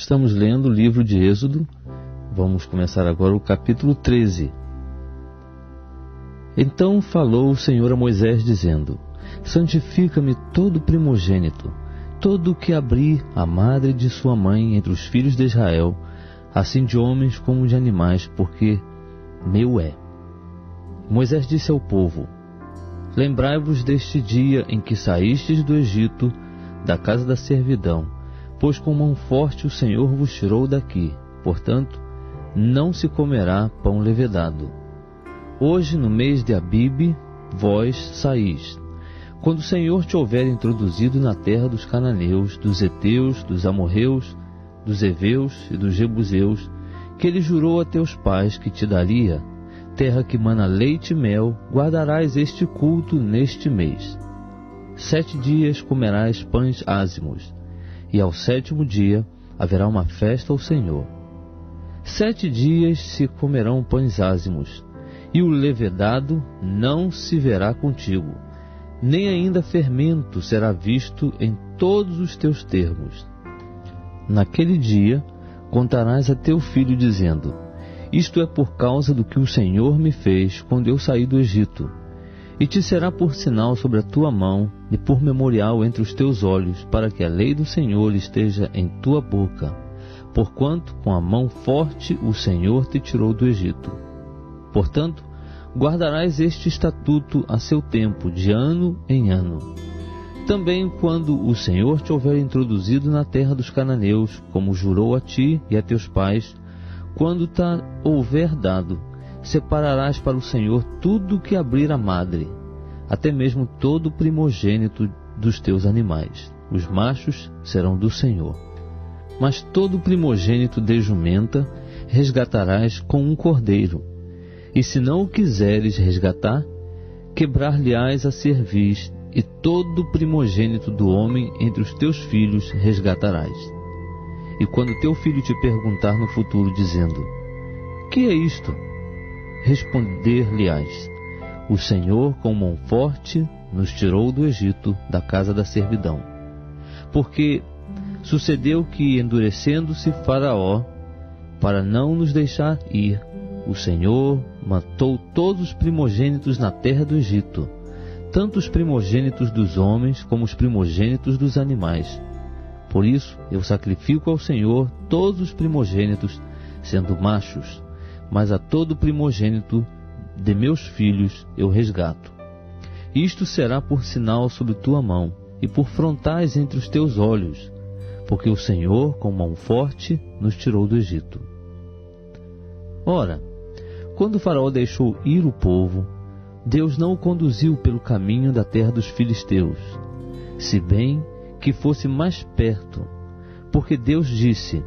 Estamos lendo o livro de Êxodo. Vamos começar agora o capítulo 13. Então falou o Senhor a Moisés, dizendo: Santifica-me todo primogênito, todo o que abrir a madre de sua mãe entre os filhos de Israel, assim de homens como de animais, porque meu é. Moisés disse ao povo: Lembrai-vos deste dia em que saístes do Egito, da casa da servidão, pois com mão forte o Senhor vos tirou daqui. Portanto, não se comerá pão levedado. Hoje, no mês de Abibe, vós saís, quando o Senhor te houver introduzido na terra dos cananeus, dos heteus, dos amorreus, dos heveus e dos jebuseus, que ele jurou a teus pais que te daria, terra que mana leite e mel, guardarás este culto neste mês. 7 dias comerás pães ázimos, e ao 7º dia haverá uma festa ao Senhor. 7 dias se comerão pães ázimos, e o levedado não se verá contigo, nem ainda fermento será visto em todos os teus termos. Naquele dia contarás a teu filho, dizendo: Isto é por causa do que o Senhor me fez quando eu saí do Egito. E te será por sinal sobre a tua mão e por memorial entre os teus olhos, para que a lei do Senhor esteja em tua boca, porquanto com a mão forte o Senhor te tirou do Egito. Portanto, guardarás este estatuto a seu tempo, de ano em ano. Também quando o Senhor te houver introduzido na terra dos cananeus, como jurou a ti e a teus pais, quando te houver dado, separarás para o Senhor tudo o que abrir a madre, até mesmo todo o primogênito dos teus animais. Os machos serão do Senhor. Mas todo o primogênito de jumenta resgatarás com um cordeiro. E se não o quiseres resgatar, quebrar-lhe-ás a cerviz, e todo o primogênito do homem entre os teus filhos resgatarás. E quando teu filho te perguntar no futuro, dizendo: Que é isto? Responder-lhe-ás: O Senhor com mão forte nos tirou do Egito, da casa da servidão. Porque sucedeu que, endurecendo-se Faraó, para não nos deixar ir, o Senhor matou todos os primogênitos na terra do Egito, tanto os primogênitos dos homens como os primogênitos dos animais. Por isso eu sacrifico ao Senhor todos os primogênitos, sendo machos, mas a todo primogênito de meus filhos eu resgato. Isto será por sinal sobre tua mão e por frontais entre os teus olhos, porque o Senhor com mão forte nos tirou do Egito. Ora, quando Faraó deixou ir o povo, Deus não o conduziu pelo caminho da terra dos filisteus, se bem que fosse mais perto, porque Deus disse: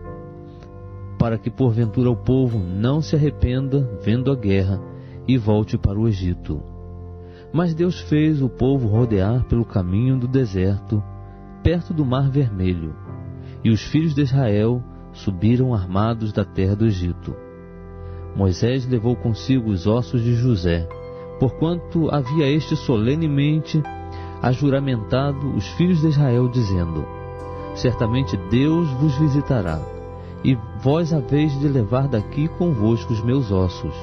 para que porventura o povo não se arrependa vendo a guerra e volte para o Egito. Mas Deus fez o povo rodear pelo caminho do deserto, perto do Mar Vermelho, e os filhos de Israel subiram armados da terra do Egito. Moisés levou consigo os ossos de José, porquanto havia este solenemente ajuramentado os filhos de Israel, dizendo: Certamente Deus vos visitará, e vós haveis de levar daqui convosco os meus ossos.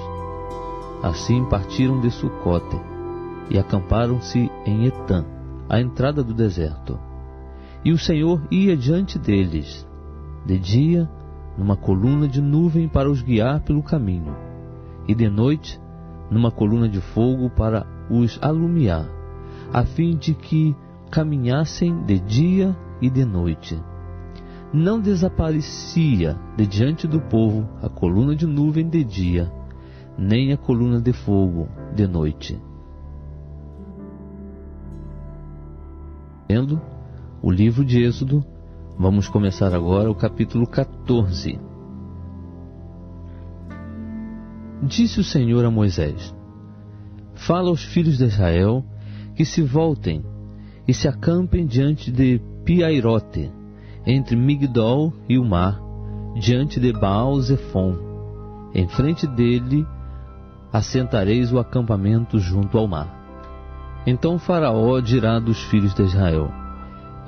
Assim partiram de Sucote, e acamparam-se em Etã, à entrada do deserto. E o Senhor ia diante deles, de dia, numa coluna de nuvem para os guiar pelo caminho, e de noite, numa coluna de fogo para os alumiar, a fim de que caminhassem de dia e de noite. Não desaparecia de diante do povo a coluna de nuvem de dia, nem a coluna de fogo de noite. Lendo o livro de Êxodo, vamos começar agora o capítulo 14. Disse o Senhor a Moisés: Fala aos filhos de Israel que se voltem e se acampem diante de Piairote, entre Migdol e o mar, diante de Baal-Zefon. Em frente dele assentareis o acampamento junto ao mar. Então Faraó dirá dos filhos de Israel: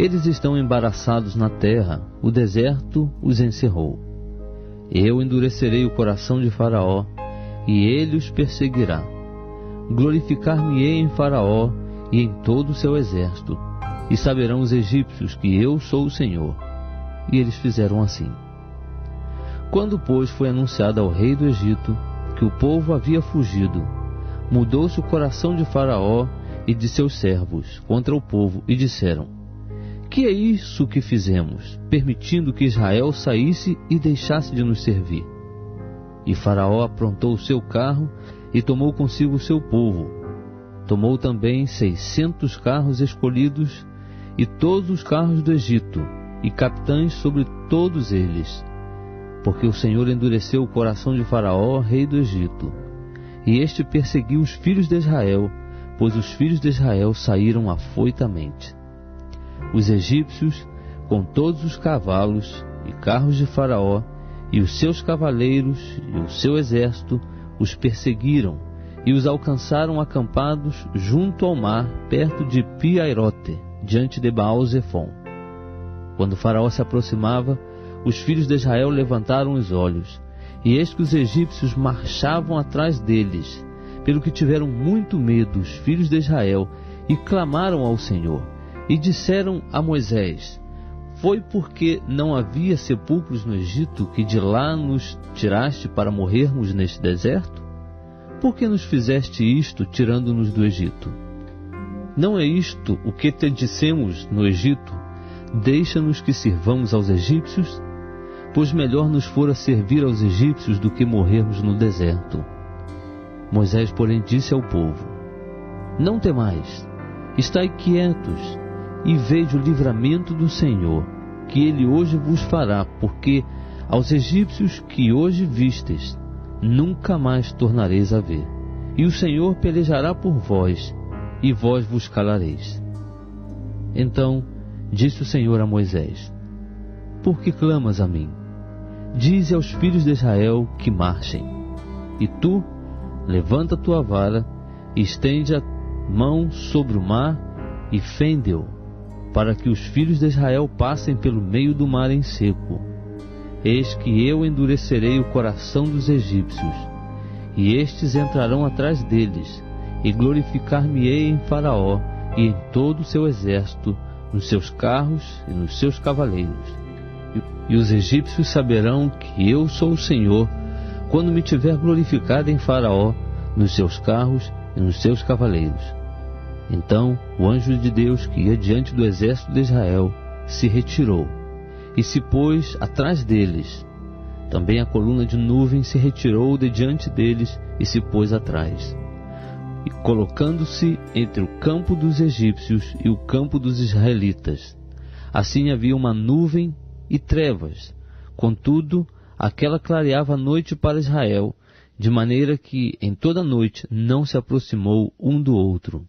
Eles estão embaraçados na terra, o deserto os encerrou. Eu endurecerei o coração de Faraó, e ele os perseguirá. Glorificar-me-ei em Faraó e em todo o seu exército, e saberão os egípcios que eu sou o Senhor. E eles fizeram assim. Quando, pois, foi anunciado ao rei do Egito que o povo havia fugido, mudou-se o coração de Faraó e de seus servos contra o povo, e disseram: que é isso que fizemos, permitindo que Israel saísse e deixasse de nos servir? E Faraó aprontou o seu carro e tomou consigo o seu povo. Tomou também 600 carros escolhidos e todos os carros do Egito, e capitães sobre todos eles, porque o Senhor endureceu o coração de Faraó, rei do Egito, e este perseguiu os filhos de Israel, pois os filhos de Israel saíram afoitamente. Os egípcios, com todos os cavalos e carros de Faraó, e os seus cavaleiros e o seu exército, os perseguiram e os alcançaram acampados junto ao mar, perto de Pi-Hairote, diante de Baal-Zefon. Quando Faraó se aproximava, os filhos de Israel levantaram os olhos, e eis que os egípcios marchavam atrás deles, pelo que tiveram muito medo os filhos de Israel, e clamaram ao Senhor, e disseram a Moisés: foi porque não havia sepulcros no Egito que de lá nos tiraste para morrermos neste deserto? Por que nos fizeste isto, tirando-nos do Egito? Não é isto o que te dissemos no Egito: deixa-nos que sirvamos aos egípcios? Pois melhor nos fora servir aos egípcios do que morrermos no deserto. Moisés, porém, disse ao povo: não temais, estai quietos, e veja o livramento do Senhor, que ele hoje vos fará, porque aos egípcios que hoje vistes, nunca mais tornareis a ver. E o Senhor pelejará por vós, e vós vos calareis. Então disse o Senhor a Moisés: por que clamas a mim? Dize aos filhos de Israel que marchem. E tu, levanta a tua vara, e estende a mão sobre o mar, e fende-o, para que os filhos de Israel passem pelo meio do mar em seco. Eis que eu endurecerei o coração dos egípcios, e estes entrarão atrás deles, e glorificar-me-ei em Faraó e em todo o seu exército, nos seus carros e nos seus cavaleiros. E os egípcios saberão que eu sou o Senhor, quando me tiver glorificado em Faraó, nos seus carros e nos seus cavaleiros. Então o anjo de Deus, que ia diante do exército de Israel, se retirou e se pôs atrás deles. Também a coluna de nuvem se retirou de diante deles e se pôs atrás. E colocando-se entre o campo dos egípcios e o campo dos israelitas, assim havia uma nuvem e trevas. Contudo, aquela clareava a noite para Israel, de maneira que em toda a noite não se aproximou um do outro.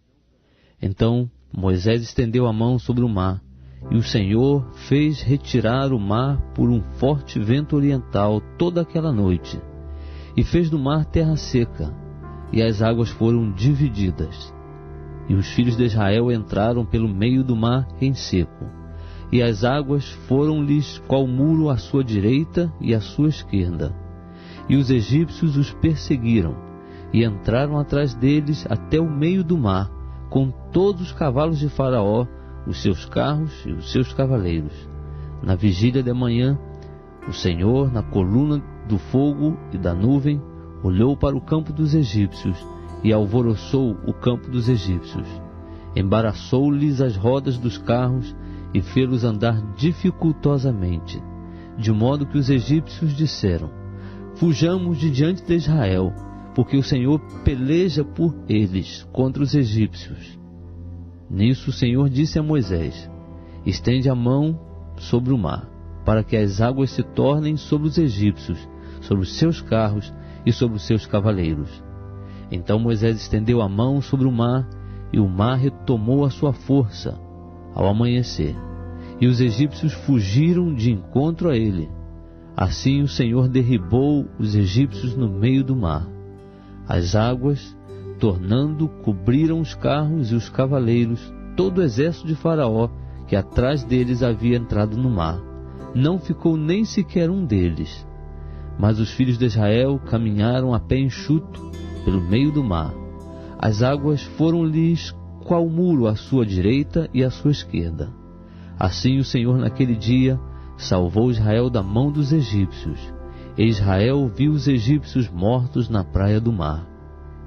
Então Moisés estendeu a mão sobre o mar, e o Senhor fez retirar o mar por um forte vento oriental toda aquela noite, e fez do mar terra seca, e as águas foram divididas. E os filhos de Israel entraram pelo meio do mar em seco, e as águas foram-lhes qual muro à sua direita e à sua esquerda. E os egípcios os perseguiram, e entraram atrás deles até o meio do mar, com todos os cavalos de Faraó, os seus carros e os seus cavaleiros. Na vigília de manhã, o Senhor, na coluna do fogo e da nuvem, olhou para o campo dos egípcios e alvoroçou o campo dos egípcios. Embaraçou-lhes as rodas dos carros e fê-los andar dificultosamente, de modo que os egípcios disseram: fujamos de diante de Israel, porque o Senhor peleja por eles contra os egípcios. Nisso o Senhor disse a Moisés: estende a mão sobre o mar, para que as águas se tornem sobre os egípcios, sobre os seus carros e sobre os seus cavaleiros. Então Moisés estendeu a mão sobre o mar, e o mar retomou a sua força ao amanhecer, e os egípcios fugiram de encontro a ele. Assim o Senhor derribou os egípcios no meio do mar. As águas, tornando, cobriram os carros e os cavaleiros, todo o exército de Faraó que atrás deles havia entrado no mar. Não ficou nem sequer um deles. Mas os filhos de Israel caminharam a pé enxuto pelo meio do mar. As águas foram-lhes qual muro à sua direita e à sua esquerda. Assim o Senhor naquele dia salvou Israel da mão dos egípcios. E Israel viu os egípcios mortos na praia do mar.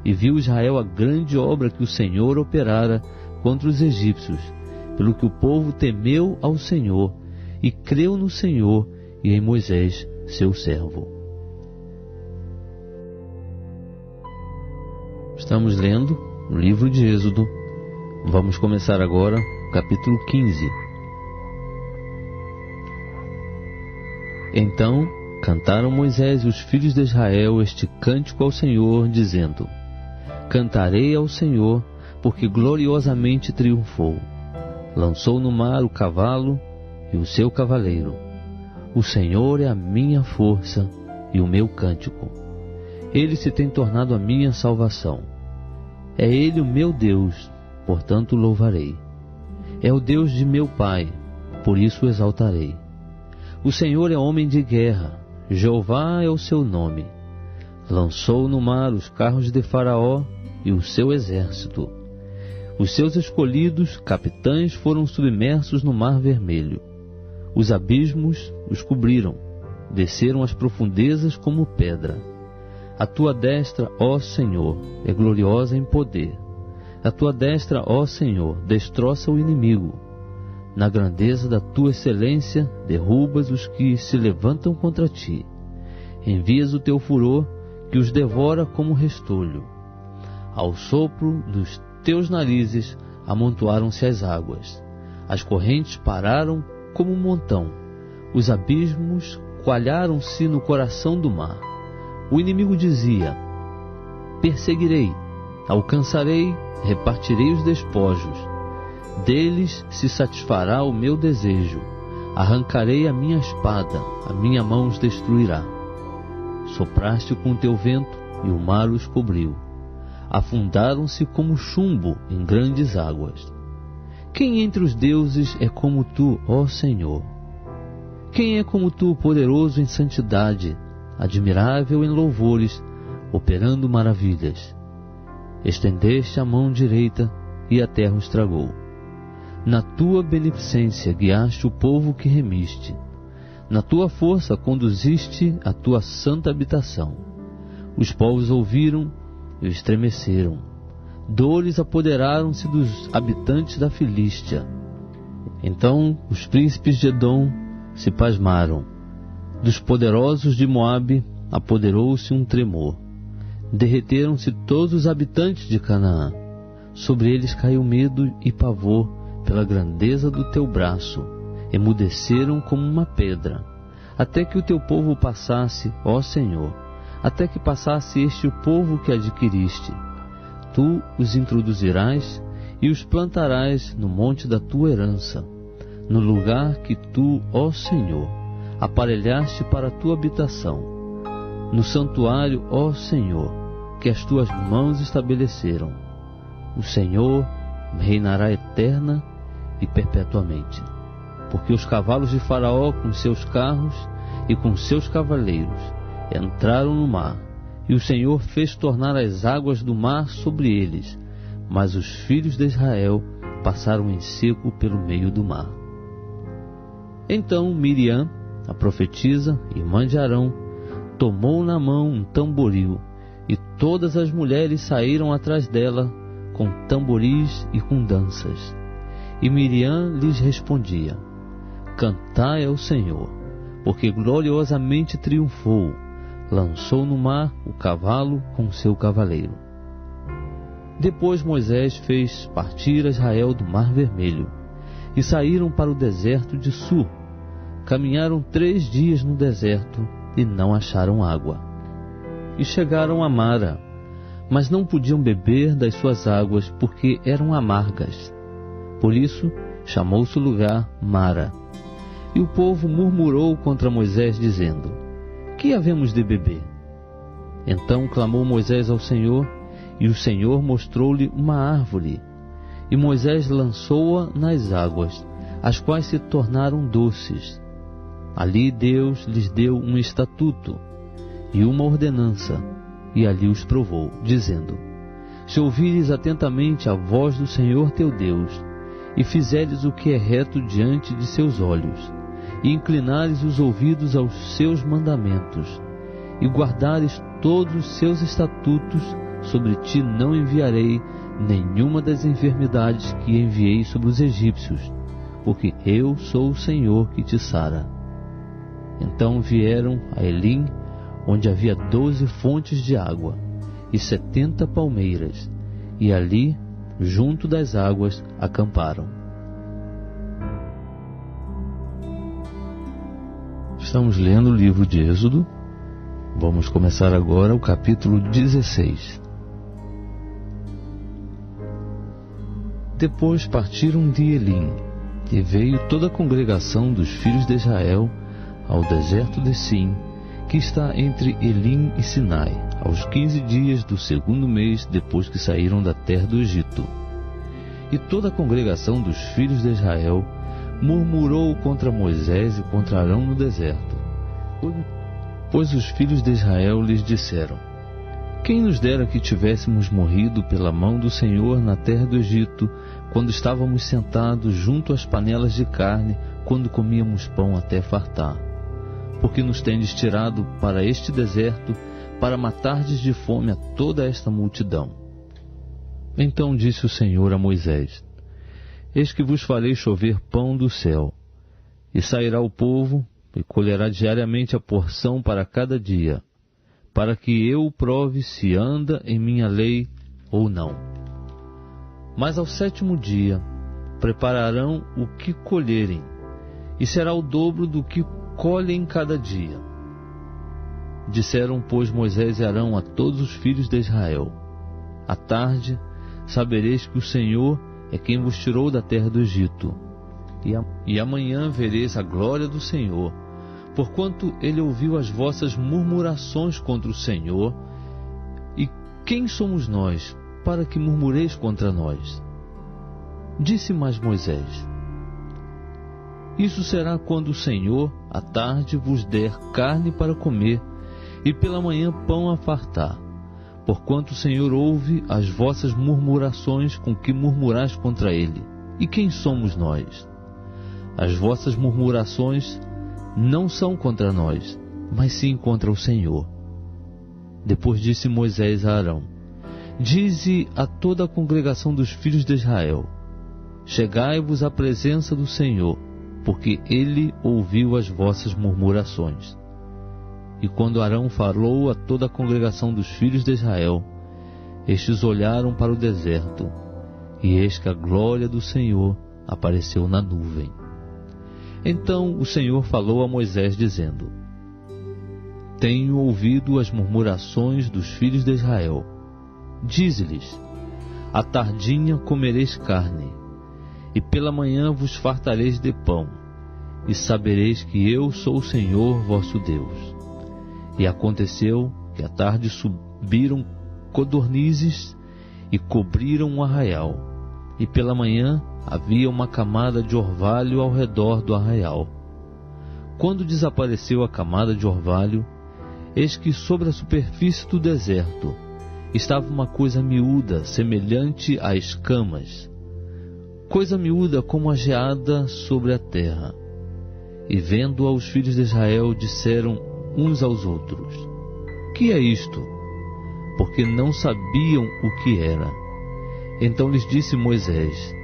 E viu Israel a grande obra que o Senhor operara contra os egípcios, pelo que o povo temeu ao Senhor e creu no Senhor e em Moisés, seu servo. Estamos lendo o livro de Êxodo. Vamos começar agora o capítulo 15. Então cantaram Moisés e os filhos de Israel este cântico ao Senhor, dizendo: Cantarei ao Senhor, porque gloriosamente triunfou. Lançou no mar o cavalo e o seu cavaleiro. O Senhor é a minha força e o meu cântico. Ele se tem tornado a minha salvação. É Ele o meu Deus, portanto o louvarei. É o Deus de meu pai, por isso o exaltarei. O Senhor é homem de guerra, Jeová é o seu nome. Lançou no mar os carros de Faraó e o seu exército. Os seus escolhidos capitães foram submersos no mar vermelho. Os abismos os cobriram, desceram as profundezas como pedra. A tua destra, ó Senhor, é gloriosa em poder. A tua destra, ó Senhor, destroça o inimigo. Na grandeza da tua excelência, derrubas os que se levantam contra ti. Envias o teu furor, que os devora como restolho. Ao sopro dos teus narizes amontoaram-se as águas. As correntes pararam como um montão. Os abismos coalharam-se no coração do mar. O inimigo dizia: perseguirei, alcançarei, repartirei os despojos. Deles se satisfará o meu desejo. Arrancarei a minha espada, a minha mão os destruirá. Sopraste com o teu vento e o mar os cobriu. Afundaram-se como chumbo em grandes águas. Quem entre os deuses é como tu, ó Senhor? Quem é como tu, poderoso em santidade, admirável em louvores, operando maravilhas? Estendeste a mão direita e a terra os tragou. Na tua beneficência guiaste o povo que remiste. Na tua força conduziste a tua santa habitação. Os povos ouviram e estremeceram. Dores apoderaram-se dos habitantes da Filístia. Então os príncipes de Edom se pasmaram. Dos poderosos de Moabe apoderou-se um tremor. Derreteram-se todos os habitantes de Canaã. Sobre eles caiu medo e pavor pela grandeza do teu braço. Emudeceram como uma pedra, até que o teu povo passasse, ó Senhor, até que passasse este o povo que adquiriste. Tu os introduzirás e os plantarás no monte da tua herança, no lugar que tu, ó Senhor, aparelhaste para a tua habitação, no santuário, ó Senhor, que as tuas mãos estabeleceram. O Senhor reinará eterna e perpetuamente, porque os cavalos de Faraó com seus carros e com seus cavaleiros entraram no mar, e o Senhor fez tornar as águas do mar sobre eles, mas os filhos de Israel passaram em seco pelo meio do mar. Então Miriam, a profetisa, irmã de Arão, tomou na mão um tamboril, e todas as mulheres saíram atrás dela com tamboris e com danças. E Miriam lhes respondia: cantai ao Senhor, porque gloriosamente triunfou. Lançou no mar o cavalo com seu cavaleiro. Depois Moisés fez partir Israel do Mar Vermelho, e saíram para o deserto de Sur. Caminharam 3 dias no deserto e não acharam água. E chegaram a Mara, mas não podiam beber das suas águas, porque eram amargas. Por isso chamou-se o lugar Mara. E o povo murmurou contra Moisés, dizendo: que havemos de beber? Então clamou Moisés ao Senhor, e o Senhor mostrou-lhe uma árvore. E Moisés lançou-a nas águas, as quais se tornaram doces. Ali Deus lhes deu um estatuto e uma ordenança, e ali os provou, dizendo: se ouvires atentamente a voz do Senhor teu Deus, e fizeres o que é reto diante de seus olhos, e inclinares os ouvidos aos seus mandamentos, e guardares todos os seus estatutos, sobre ti não enviarei nenhuma das enfermidades que enviei sobre os egípcios, porque eu sou o Senhor que te sara. Então vieram a Elim, onde havia 12 fontes de água e 70 palmeiras, e ali, junto das águas, acamparam. Estamos lendo o livro de Êxodo. Vamos começar agora o capítulo 16. Depois partiram de Elim, e veio toda a congregação dos filhos de Israel ao deserto de Sim, que está entre Elim e Sinai, aos 15 dias do 2º mês depois que saíram da terra do Egito. E toda a congregação dos filhos de Israel murmurou contra Moisés e contra Arão no deserto. Pois os filhos de Israel lhes disseram: quem nos dera que tivéssemos morrido pela mão do Senhor na terra do Egito, quando estávamos sentados junto às panelas de carne, quando comíamos pão até fartar? Porque nos tendes tirado para este deserto, para matardes de fome a toda esta multidão. Então disse o Senhor a Moisés: eis que vos farei chover pão do céu, e sairá o povo, e colherá diariamente a porção para cada dia, para que eu prove se anda em minha lei ou não. Mas ao 7º dia prepararão o que colherem, e será o dobro do que colhem cada dia. Disseram, pois, Moisés e Arão a todos os filhos de Israel: à tarde sabereis que o Senhor é quem vos tirou da terra do Egito, e amanhã vereis a glória do Senhor, porquanto ele ouviu as vossas murmurações contra o Senhor. E quem somos nós, para que murmureis contra nós? Disse mais Moisés: isso será quando o Senhor, à tarde, vos der carne para comer, e pela manhã pão a fartar. Porquanto o Senhor ouve as vossas murmurações com que murmurais contra ele. E quem somos nós? As vossas murmurações não são contra nós, mas sim contra o Senhor. Depois disse Moisés a Arão: dize a toda a congregação dos filhos de Israel: chegai-vos à presença do Senhor, porque ele ouviu as vossas murmurações. E quando Arão falou a toda a congregação dos filhos de Israel, estes olharam para o deserto, e eis que a glória do Senhor apareceu na nuvem. Então o Senhor falou a Moisés, dizendo: tenho ouvido as murmurações dos filhos de Israel. Dize-lhes: à tardinha comereis carne, e pela manhã vos fartareis de pão, e sabereis que eu sou o Senhor vosso Deus. E aconteceu que à tarde subiram codornizes e cobriram um arraial, e pela manhã havia uma camada de orvalho ao redor do arraial. Quando desapareceu a camada de orvalho, eis que sobre a superfície do deserto estava uma coisa miúda, semelhante a escamas, coisa miúda como a geada sobre a terra. E vendo-a os filhos de Israel, disseram uns aos outros: que é isto? Porque não sabiam o que era. Então lhes disse Moisés: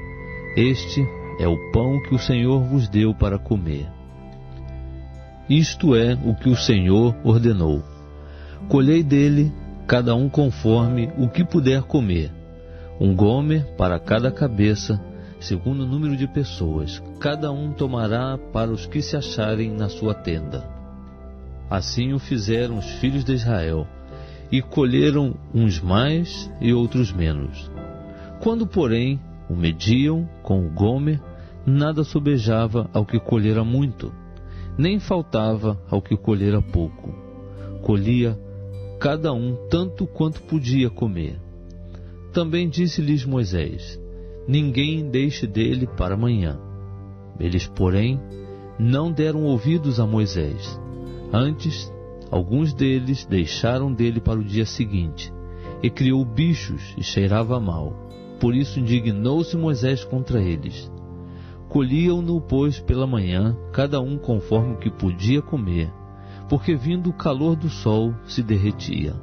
este é o pão que o Senhor vos deu para comer. Isto é o que o Senhor ordenou: colhei dele, cada um conforme o que puder comer, 1 gomer para cada cabeça, segundo o número de pessoas, cada um tomará para os que se acharem na sua tenda. Assim o fizeram os filhos de Israel, e colheram uns mais e outros menos. Quando, porém, o mediam com o gomer, nada sobejava ao que colhera muito, nem faltava ao que colhera pouco. Colhia cada um tanto quanto podia comer. Também disse-lhes Moisés: ninguém deixe dele para amanhã. Eles, porém, não deram ouvidos a Moisés. Antes, alguns deles deixaram dele para o dia seguinte, e criou bichos e cheirava mal. Por isso indignou-se Moisés contra eles. Colhiam-no, pois, pela manhã, cada um conforme o que podia comer, porque vindo o calor do sol se derretia.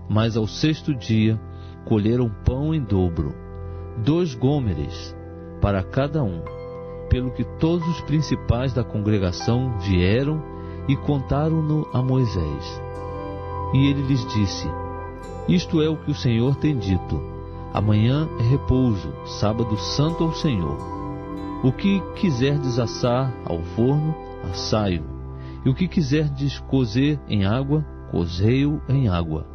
Mas ao sexto dia colheram pão em dobro, 2 gômeres para cada um, pelo que todos os principais da congregação vieram e contaram-no a Moisés. E ele lhes disse: Isto é o que o Senhor tem dito: amanhã é repouso, sábado santo ao Senhor. O que quiserdes assar ao forno, assai-o, e o que quiserdes cozer em água, cozei-o em água.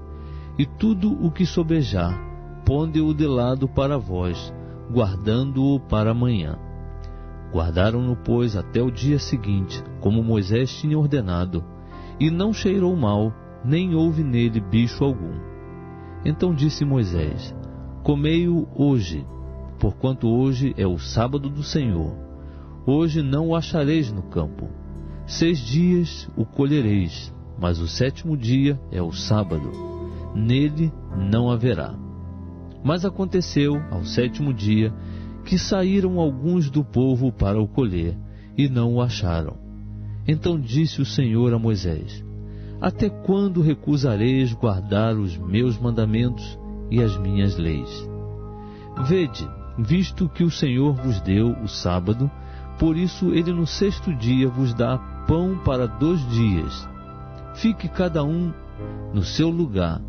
E tudo o que sobejar, ponde-o de lado para vós, guardando-o para amanhã. Guardaram-no, pois, até o dia seguinte, como Moisés tinha ordenado, e não cheirou mal, nem houve nele bicho algum. Então disse Moisés: Comei-o hoje, porquanto hoje é o sábado do Senhor. Hoje não o achareis no campo. 6 dias o colhereis, mas o 7º dia é o sábado. Nele não haverá. Mas aconteceu, ao 7º dia, que saíram alguns do povo para o colher, e não o acharam. Então disse o Senhor a Moisés: Até quando recusareis guardar os meus mandamentos e as minhas leis? Vede, visto que o Senhor vos deu o sábado, por isso ele no 6º dia vos dá pão para 2 dias. Fique cada um no seu lugar,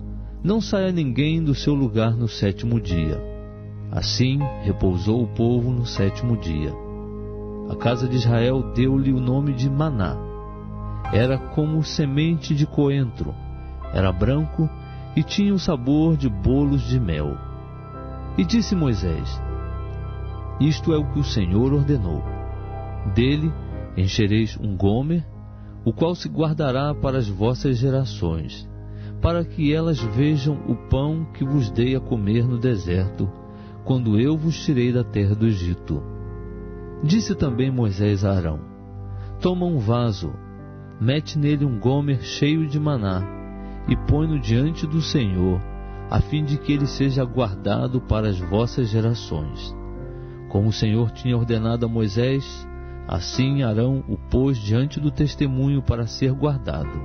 não saia ninguém do seu lugar no 7º dia. Assim repousou o povo no 7º dia. A casa de Israel deu-lhe o nome de Maná. Era como semente de coentro, era branco e tinha o sabor de bolos de mel. E disse Moisés: Isto é o que o Senhor ordenou: dele enchereis um gômer, o qual se guardará para as vossas gerações, para que elas vejam o pão que vos dei a comer no deserto, quando eu vos tirei da terra do Egito. Disse também Moisés a Arão: Toma um vaso, mete nele um gômer cheio de maná, e põe-no diante do Senhor, a fim de que ele seja guardado para as vossas gerações. Como o Senhor tinha ordenado a Moisés, assim Arão o pôs diante do testemunho para ser guardado.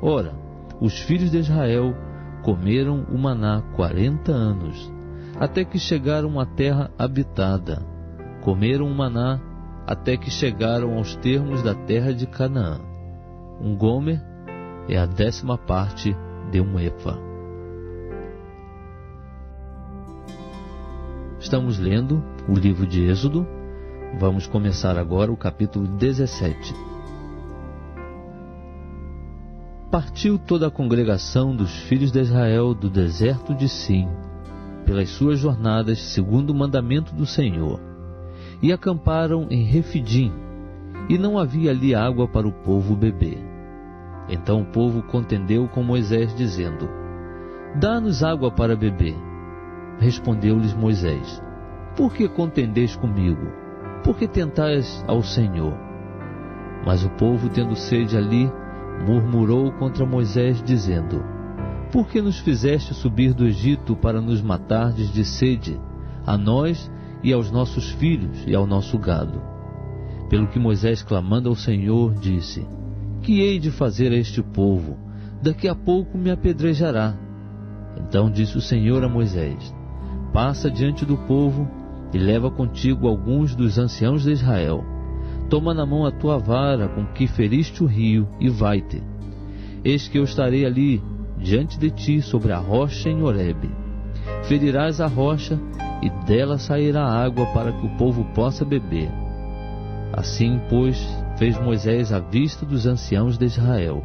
Ora, os filhos de Israel comeram o maná 40 anos, até que chegaram à terra habitada. Comeram o maná até que chegaram aos termos da terra de Canaã. Um gômer é a 10ª parte de um efa. Estamos lendo o livro de Êxodo. Vamos começar agora o capítulo 17. Partiu toda a congregação dos filhos de Israel do deserto de Sim, pelas suas jornadas, segundo o mandamento do Senhor, e acamparam em Refidim, e não havia ali água para o povo beber. Então o povo contendeu com Moisés, dizendo: Dá-nos água para beber. Respondeu-lhes Moisés: Por que contendeis comigo? Por que tentais ao Senhor? Mas o povo, tendo sede ali, murmurou contra Moisés, dizendo: Por que nos fizeste subir do Egito para nos matardes de sede, a nós e aos nossos filhos e ao nosso gado? Pelo que Moisés, clamando ao Senhor, disse: Que hei de fazer a este povo? Daqui a pouco me apedrejará. Então disse o Senhor a Moisés: Passa diante do povo e leva contigo alguns dos anciãos de Israel. Toma na mão a tua vara com que feriste o rio e vai-te. Eis que eu estarei ali diante de ti sobre a rocha em Horebe. Ferirás a rocha e dela sairá água para que o povo possa beber. Assim, pois, fez Moisés à vista dos anciãos de Israel,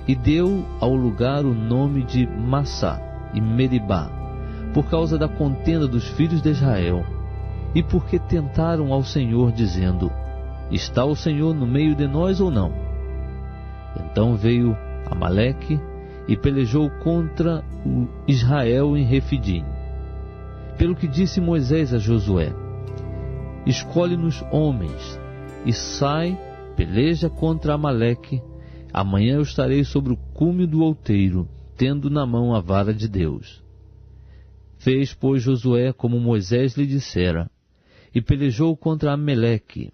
e deu ao lugar o nome de Massá e Meribá, por causa da contenda dos filhos de Israel, e porque tentaram ao Senhor, dizendo: Está o Senhor no meio de nós ou não? Então veio Amaleque e pelejou contra o Israel em Refidim. Pelo que disse Moisés a Josué: escolhe-nos homens, e sai, peleja contra Amaleque. Amanhã eu estarei sobre o cume do outeiro, tendo na mão a vara de Deus. Fez, pois, Josué como Moisés lhe dissera, e pelejou contra Amaleque.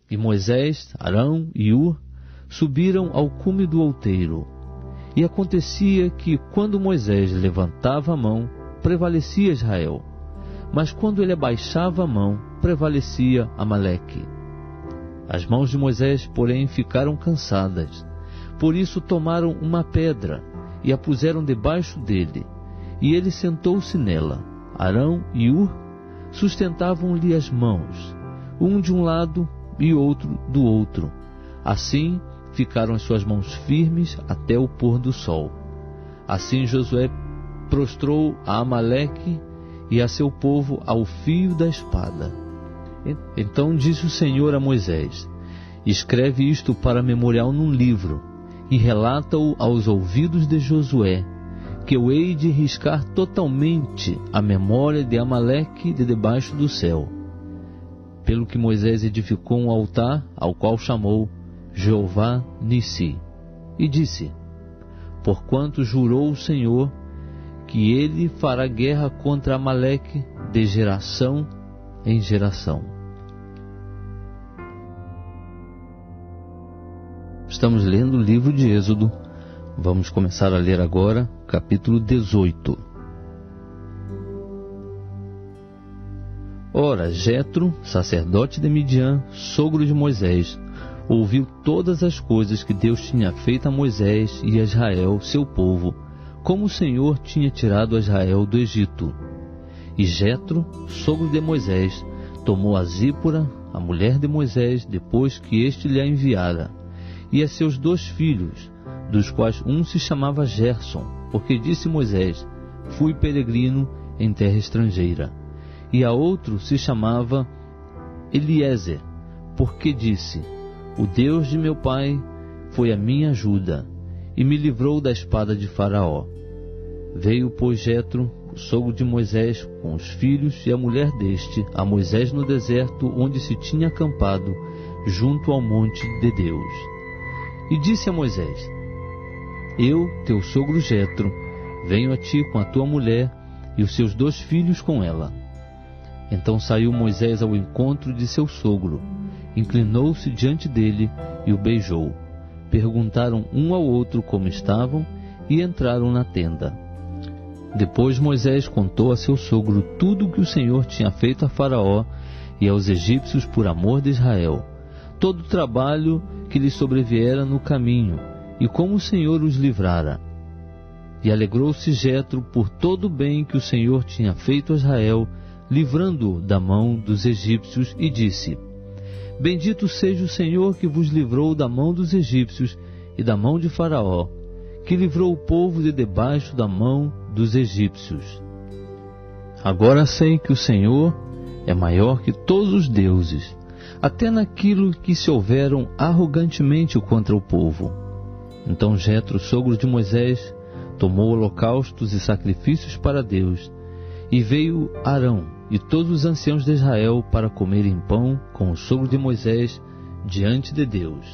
E Moisés, Arão e Hur subiram ao cume do outeiro. E acontecia que, quando Moisés levantava a mão, prevalecia Israel, mas quando ele abaixava a mão, prevalecia Amaleque. As mãos de Moisés, porém, ficaram cansadas. Por isso tomaram uma pedra e a puseram debaixo dele, e ele sentou-se nela. Arão e Hur sustentavam-lhe as mãos, um de um lado e outro do outro. Assim ficaram as suas mãos firmes até o pôr do sol. Assim Josué prostrou a Amaleque e a seu povo ao fio da espada. Então disse o Senhor a Moisés: escreve isto para memorial num livro, e relata-o aos ouvidos de Josué, que eu hei de riscar totalmente a memória de Amaleque de debaixo do céu. Pelo que Moisés edificou um altar, ao qual chamou Jeová Nissi, e disse: porquanto jurou o Senhor que ele fará guerra contra Amaleque de geração em geração. Estamos lendo o livro de Êxodo. Vamos começar a ler agora capítulo 18. Ora, Jetro, sacerdote de Midian, sogro de Moisés, ouviu todas as coisas que Deus tinha feito a Moisés e a Israel, seu povo, como o Senhor tinha tirado a Israel do Egito. E Jetro, sogro de Moisés, tomou a Zípora, a mulher de Moisés, depois que este lhe a enviara, e a seus 2 filhos, dos quais um se chamava Gerson, porque disse Moisés: fui peregrino em terra estrangeira. E a outro se chamava Eliezer, porque disse: o Deus de meu pai foi a minha ajuda, e me livrou da espada de Faraó. Veio, pois, Jetro, o sogro de Moisés, com os filhos e a mulher deste, a Moisés no deserto, onde se tinha acampado, junto ao monte de Deus. E disse a Moisés: eu, teu sogro Jetro, venho a ti com a tua mulher e os seus 2 filhos com ela. Então saiu Moisés ao encontro de seu sogro, inclinou-se diante dele e o beijou. Perguntaram um ao outro como estavam e entraram na tenda. Depois Moisés contou a seu sogro tudo o que o Senhor tinha feito a Faraó e aos egípcios por amor de Israel, todo o trabalho que lhes sobreviera no caminho, e como o Senhor os livrara. E alegrou-se Jetro por todo o bem que o Senhor tinha feito a Israel, livrando-o da mão dos egípcios, e disse: bendito seja o Senhor que vos livrou da mão dos egípcios e da mão de Faraó, que livrou o povo de debaixo da mão dos egípcios. Agora sei que o Senhor é maior que todos os deuses, até naquilo que se houveram arrogantemente contra o povo. Então Jetro, sogro de Moisés, tomou holocaustos e sacrifícios para Deus, e veio Arão e todos os anciãos de Israel para comerem pão com o sogro de Moisés diante de Deus.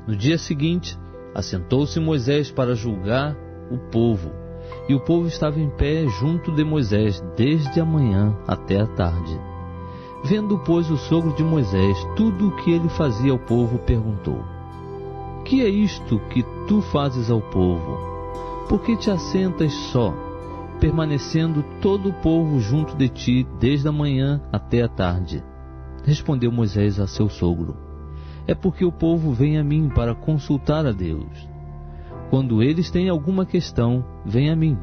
No dia seguinte, assentou-se Moisés para julgar o povo, e o povo estava em pé junto de Moisés desde a manhã até a tarde. Vendo, pois, o sogro de Moisés tudo o que ele fazia ao povo, perguntou: que é isto que tu fazes ao povo? Por que te assentas só, permanecendo todo o povo junto de ti desde a manhã até a tarde? Respondeu Moisés a seu sogro: é porque o povo vem a mim para consultar a Deus. Quando eles têm alguma questão, vem a mim,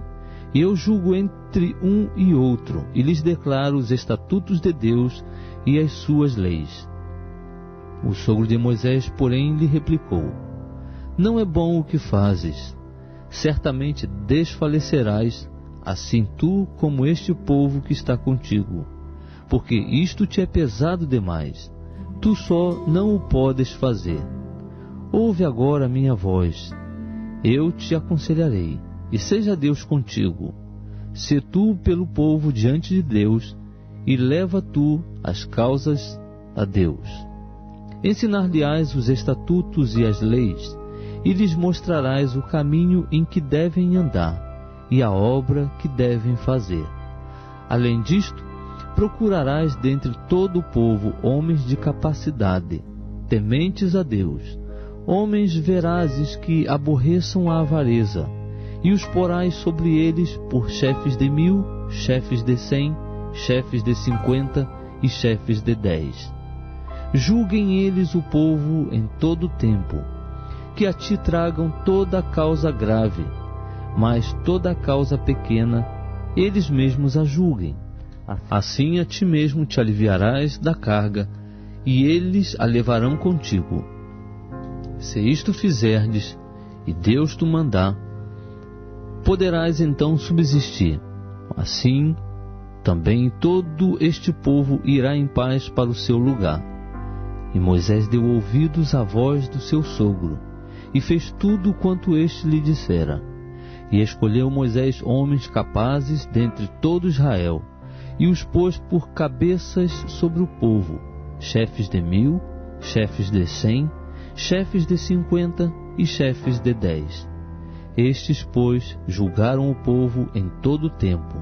e eu julgo entre um e outro, e lhes declaro os estatutos de Deus e as suas leis. O sogro de Moisés, porém, lhe replicou: não é bom o que fazes. Certamente desfalecerás, assim tu como este povo que está contigo, porque isto te é pesado demais. Tu só não o podes fazer. Ouve agora a minha voz. Eu te aconselharei, e seja Deus contigo. Se tu pelo povo diante de Deus, e leva tu as causas a Deus. Ensinar-lhe-ás os estatutos e as leis, e lhes mostrarás o caminho em que devem andar, e a obra que devem fazer. Além disto, procurarás dentre todo o povo homens de capacidade, tementes a Deus, homens verazes que aborreçam a avareza, e os porás sobre eles por chefes de 1000, chefes de 100, chefes de 50 e chefes de 10. Julguem eles o povo em todo o tempo, que a ti tragam toda a causa grave, mas toda a causa pequena, eles mesmos a julguem. Assim a ti mesmo te aliviarás da carga, e eles a levarão contigo. Se isto fizerdes, e Deus te mandar, poderás então subsistir. Assim, também todo este povo irá em paz para o seu lugar. E Moisés deu ouvidos à voz do seu sogro, e fez tudo quanto este lhe dissera. E escolheu Moisés homens capazes dentre todo Israel, e os pôs por cabeças sobre o povo, chefes de 1000, chefes de 100, chefes de 50 e chefes de 10. Estes, pois, julgaram o povo em todo o tempo.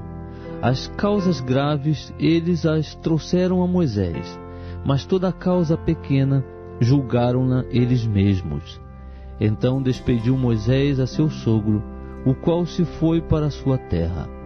As causas graves eles as trouxeram a Moisés, mas toda a causa pequena julgaram-na eles mesmos. Então despediu Moisés a seu sogro, o qual se foi para a sua terra.